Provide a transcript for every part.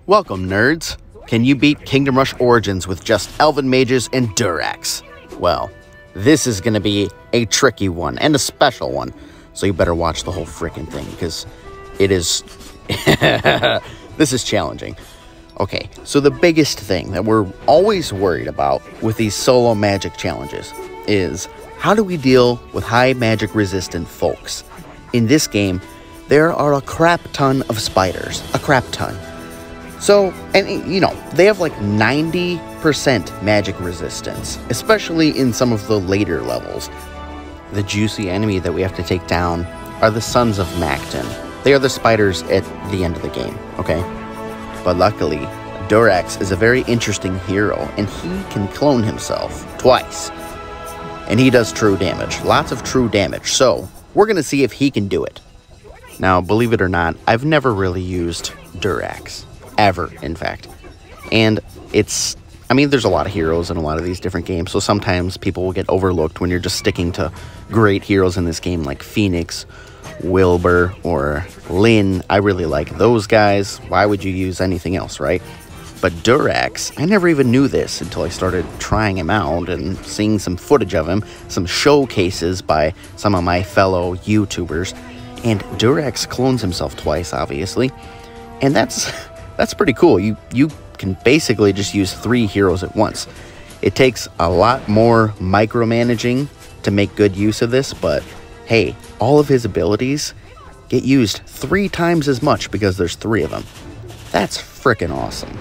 Welcome, nerds! Can you beat Kingdom Rush Origins with just Elven mages and Durax? Well, this is going to be a tricky one, and a special one, so you better watch the whole frickin' thing, because it is... this is challenging. Okay, so the biggest thing that we're always worried about with these solo magic challenges is, how do we deal with high magic resistant folks? In this game, there are a crap ton of spiders. A crap ton. So, and you know, they have like 90% magic resistance, especially in some of the later levels. The juicy enemy that we have to take down are the Sons of Macton. They are the spiders at the end of the game, okay? But luckily, Durax is a very interesting hero, and he can clone himself twice. And he does true damage, lots of true damage, so we're gonna see if he can do it. Now, believe it or not, I've never really used Durax. Ever, in fact. And it's, I mean, there's a lot of heroes in a lot of these different games, so sometimes people will get overlooked when you're just sticking to great heroes in this game like Phoenix, Wilbur, or Lynn. I really like those guys. Why would you use anything else, right? But Durax, I never even knew this until I started trying him out and seeing some footage of him, some showcases by some of my fellow YouTubers, and Durax clones himself twice, obviously, and that's pretty cool. You can basically just use 3 heroes at once. It takes a lot more micromanaging to make good use of this, but hey, all of his abilities get used 3 times as much because there's 3 of them. That's freaking awesome.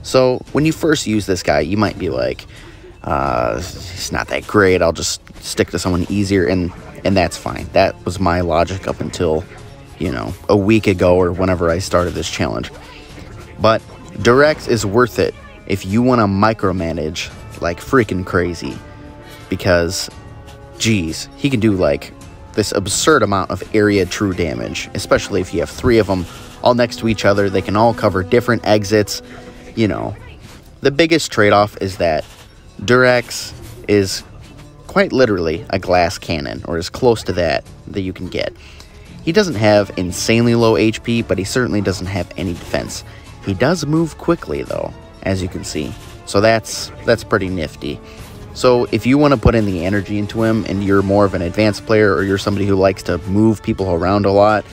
So when you first use this guy, you might be like, he's not that great, I'll just stick to someone easier, and that's fine. That was my logic up until, you know, a week ago or whenever I started this challenge. But Durax is worth it if you want to micromanage like freaking crazy, because, geez, he can do like this absurd amount of area true damage, especially if you have 3 of them all next to each other. They can all cover different exits. You know, the biggest trade-off is that Durax is quite literally a glass cannon, or as close to that you can get. He doesn't have insanely low HP, but he certainly doesn't have any defense. He does move quickly, though, as you can see, so that's pretty nifty. So if you want to put in the energy into him, and you're more of an advanced player, or you're somebody who likes to move people around a lot,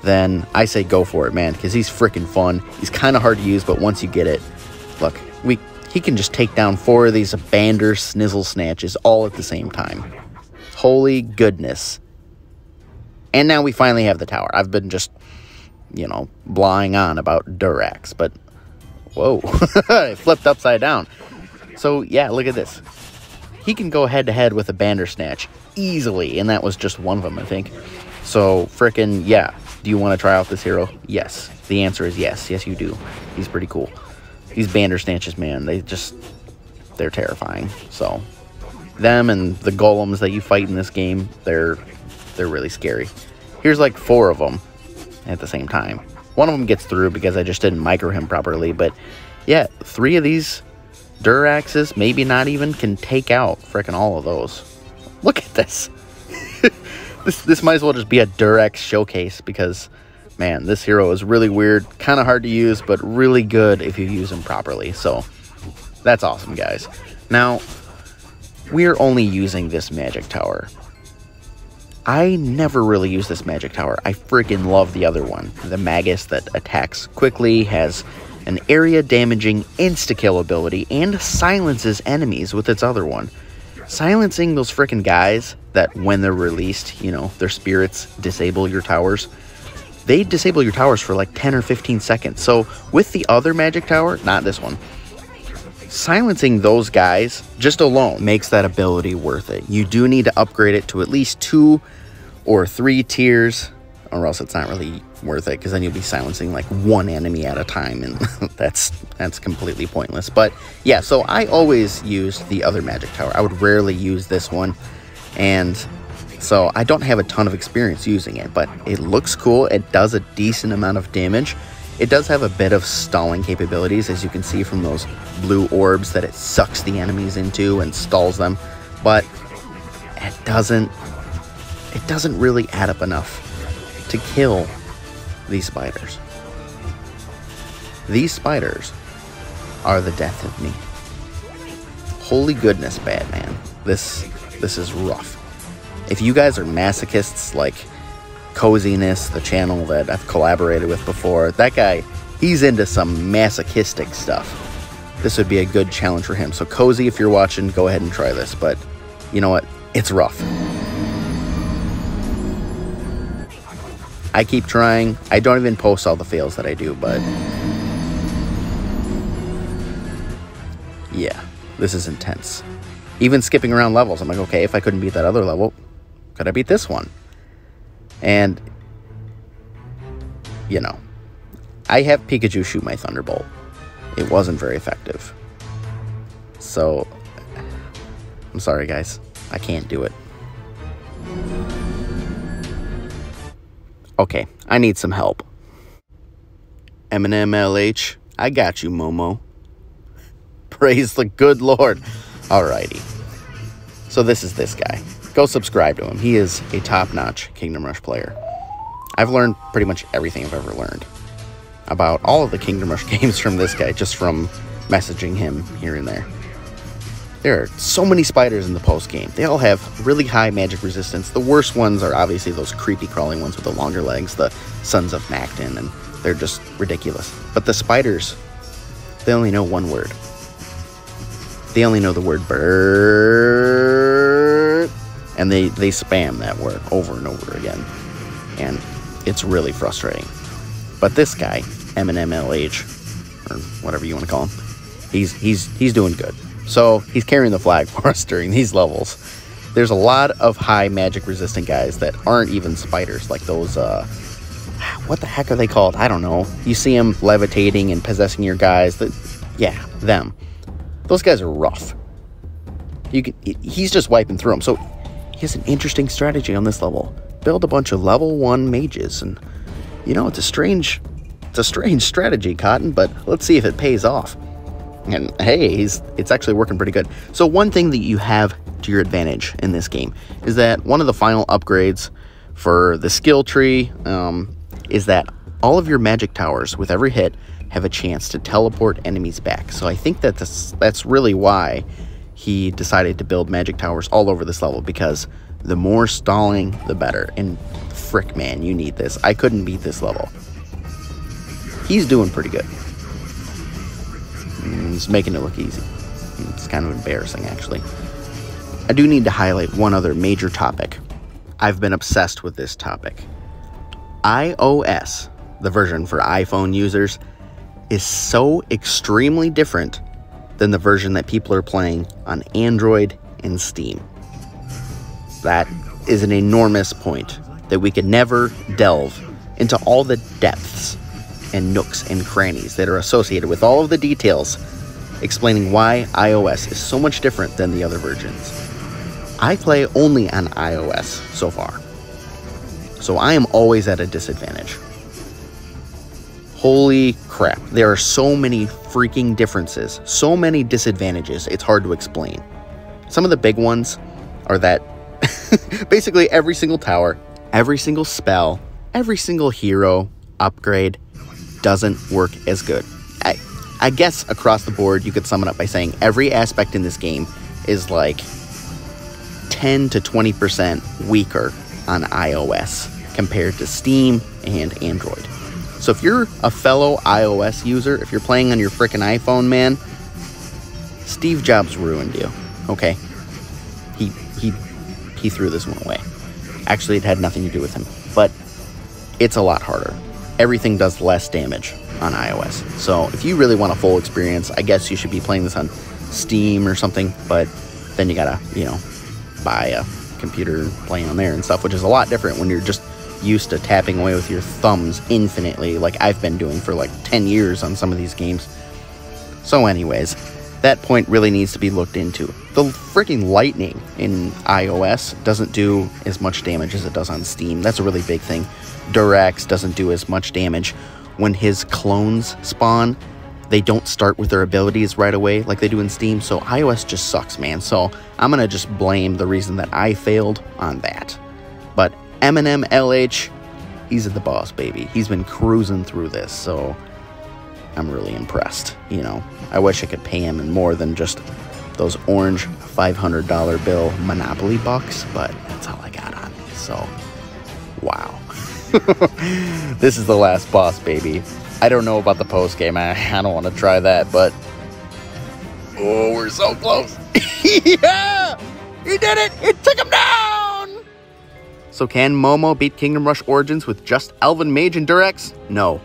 then I say go for it, man, because he's freaking fun. He's kind of hard to use, but once you get it, look, he can just take down 4 of these Abander Snizzle Snatches all at the same time. Holy goodness. And now we finally have the tower. I've been just, you know, blahing on about Durax, but whoa, it flipped upside down. So yeah, look at this. He can go head to head with a Bandersnatch easily, and that was just one of them, I think. So frickin' yeah, do you want to try out this hero? Yes. The answer is yes. Yes, you do. He's pretty cool. These Bandersnatches, man, they're terrifying. So them and the golems that you fight in this game, they're really scary. Here's like 4 of them at the same time. One of them gets through because I just didn't micro him properly, but yeah, 3 of these Duraxes, maybe not even, can take out frickin' all of those. Look at this. This might as well just be a Durax showcase, because man, this hero is really weird, kind of hard to use, but really good if you use him properly. So that's awesome, guys. Now, we're only using this magic tower. I never really use this magic tower. I freaking love the other one. The Magus that attacks quickly, has an area damaging insta-kill ability, and silences enemies with its other one. Silencing those freaking guys that when they're released, you know, their spirits disable your towers. They disable your towers for like 10 or 15 seconds. So with the other magic tower, not this one, silencing those guys just alone makes that ability worth it. You do need to upgrade it to at least 2 or 3 tiers, or else it's not really worth it, because then you'll be silencing like 1 enemy at a time, and that's completely pointless. But yeah, so I always use the other magic tower. I would rarely use this one, and so I don't have a ton of experience using it, but it looks cool. It does a decent amount of damage. It does have a bit of stalling capabilities, as you can see from those blue orbs that it sucks the enemies into and stalls them, but it doesn't really add up enough to kill these spiders. These spiders are the death of me. Holy goodness, Batman. This is rough. If you guys are masochists like Coziness, the channel that I've collaborated with before, that guy, he's into some masochistic stuff. This would be a good challenge for him. So Cozy, if you're watching, go ahead and try this. But you know what? It's rough. I keep trying. I don't even post all the fails that I do, but yeah, this is intense. Even skipping around levels, I'm like, okay, if I couldn't beat that other level, could I beat this one? And, you know, I have Pikachu shoot my Thunderbolt. It wasn't very effective. So, I'm sorry, guys. I can't do it. Okay, I need some help. Eminem LH, I got you, Momo. Praise the good Lord. Alrighty. So this is this guy. Go subscribe to him. He is a top-notch Kingdom Rush player. I've learned pretty much everything I've ever learned about all of the Kingdom Rush games from this guy, just from messaging him here and there. There are so many spiders in the post-game. They all have really high magic resistance. The worst ones are obviously those creepy crawling ones with the longer legs, the Sons of Macton, and they're just ridiculous. But the spiders, they only know one word. They only know the word bird, and they spam that word over and over again. And it's really frustrating. But this guy, Eminem LH, or whatever you want to call him, he's doing good. So he's carrying the flag for us during these levels. There's a lot of high magic resistant guys that aren't even spiders, like those, what the heck are they called? I don't know. You see them levitating and possessing your guys. Yeah, them. Those guys are rough. He's just wiping through them. So he has an interesting strategy on this level. Build a bunch of level 1 mages, and you know, it's a strange strategy, Cotton, but let's see if it pays off. And hey, it's actually working pretty good. So one thing that you have to your advantage in this game is that one of the final upgrades for the skill tree is that all of your magic towers with every hit have a chance to teleport enemies back. So I think that that's really why he decided to build magic towers all over this level, because the more stalling, the better. And frick, man, you need this. I couldn't beat this level. He's doing pretty good. He's making it look easy. It's kind of embarrassing, actually. I do need to highlight one other major topic. I've been obsessed with this topic. iOS, the version for iPhone users, is so extremely different than the version that people are playing on Android and Steam. That is an enormous point that we could never delve into all the depths and nooks and crannies that are associated with all of the details explaining why iOS is so much different than the other versions. I play only on iOS so far, so I am always at a disadvantage. Holy crap, there are so many freaking differences, so many disadvantages, it's hard to explain. Some of the big ones are that basically every single tower, every single spell, every single hero upgrade doesn't work as good. I guess across the board you could sum it up by saying every aspect in this game is like 10 to 20% weaker on iOS compared to Steam and Android. So if you're a fellow iOS user, if you're playing on your frickin' iPhone, man, Steve Jobs ruined you, okay? He threw this one away. Actually, it had nothing to do with him, but it's a lot harder. Everything does less damage on iOS. So if you really want a full experience, I guess you should be playing this on Steam or something, but then you gotta, you know, buy a computer and play on there and stuff, which is a lot different when you're just used to tapping away with your thumbs infinitely, like I've been doing for like 10 years on some of these games. So anyways, that point really needs to be looked into. The freaking lightning in iOS doesn't do as much damage as it does on Steam. That's a really big thing. Durax doesn't do as much damage. When his clones spawn, they don't start with their abilities right away like they do in Steam, so iOS just sucks, man. So I'm gonna just blame the reason that I failed on that. But Eminem LH, he's the boss, baby. He's been cruising through this, so I'm really impressed, you know. I wish I could pay him in more than just those orange $500 bill Monopoly bucks, but that's all I got on me, so wow. This is the last boss, baby. I don't know about the post game. I don't want to try that, but oh, we're so close. Yeah! He did it! It took him down! So can Momo beat Kingdom Rush Origins with just Elven Mage and Durax? No.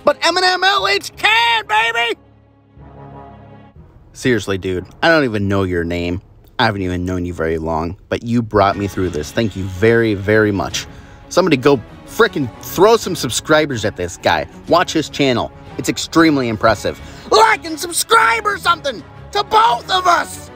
But Eminem LH can, baby! Seriously, dude, I don't even know your name. I haven't even known you very long, but you brought me through this. Thank you very, very much. Somebody go frickin' throw some subscribers at this guy. Watch his channel. It's extremely impressive. Like and subscribe or something to both of us!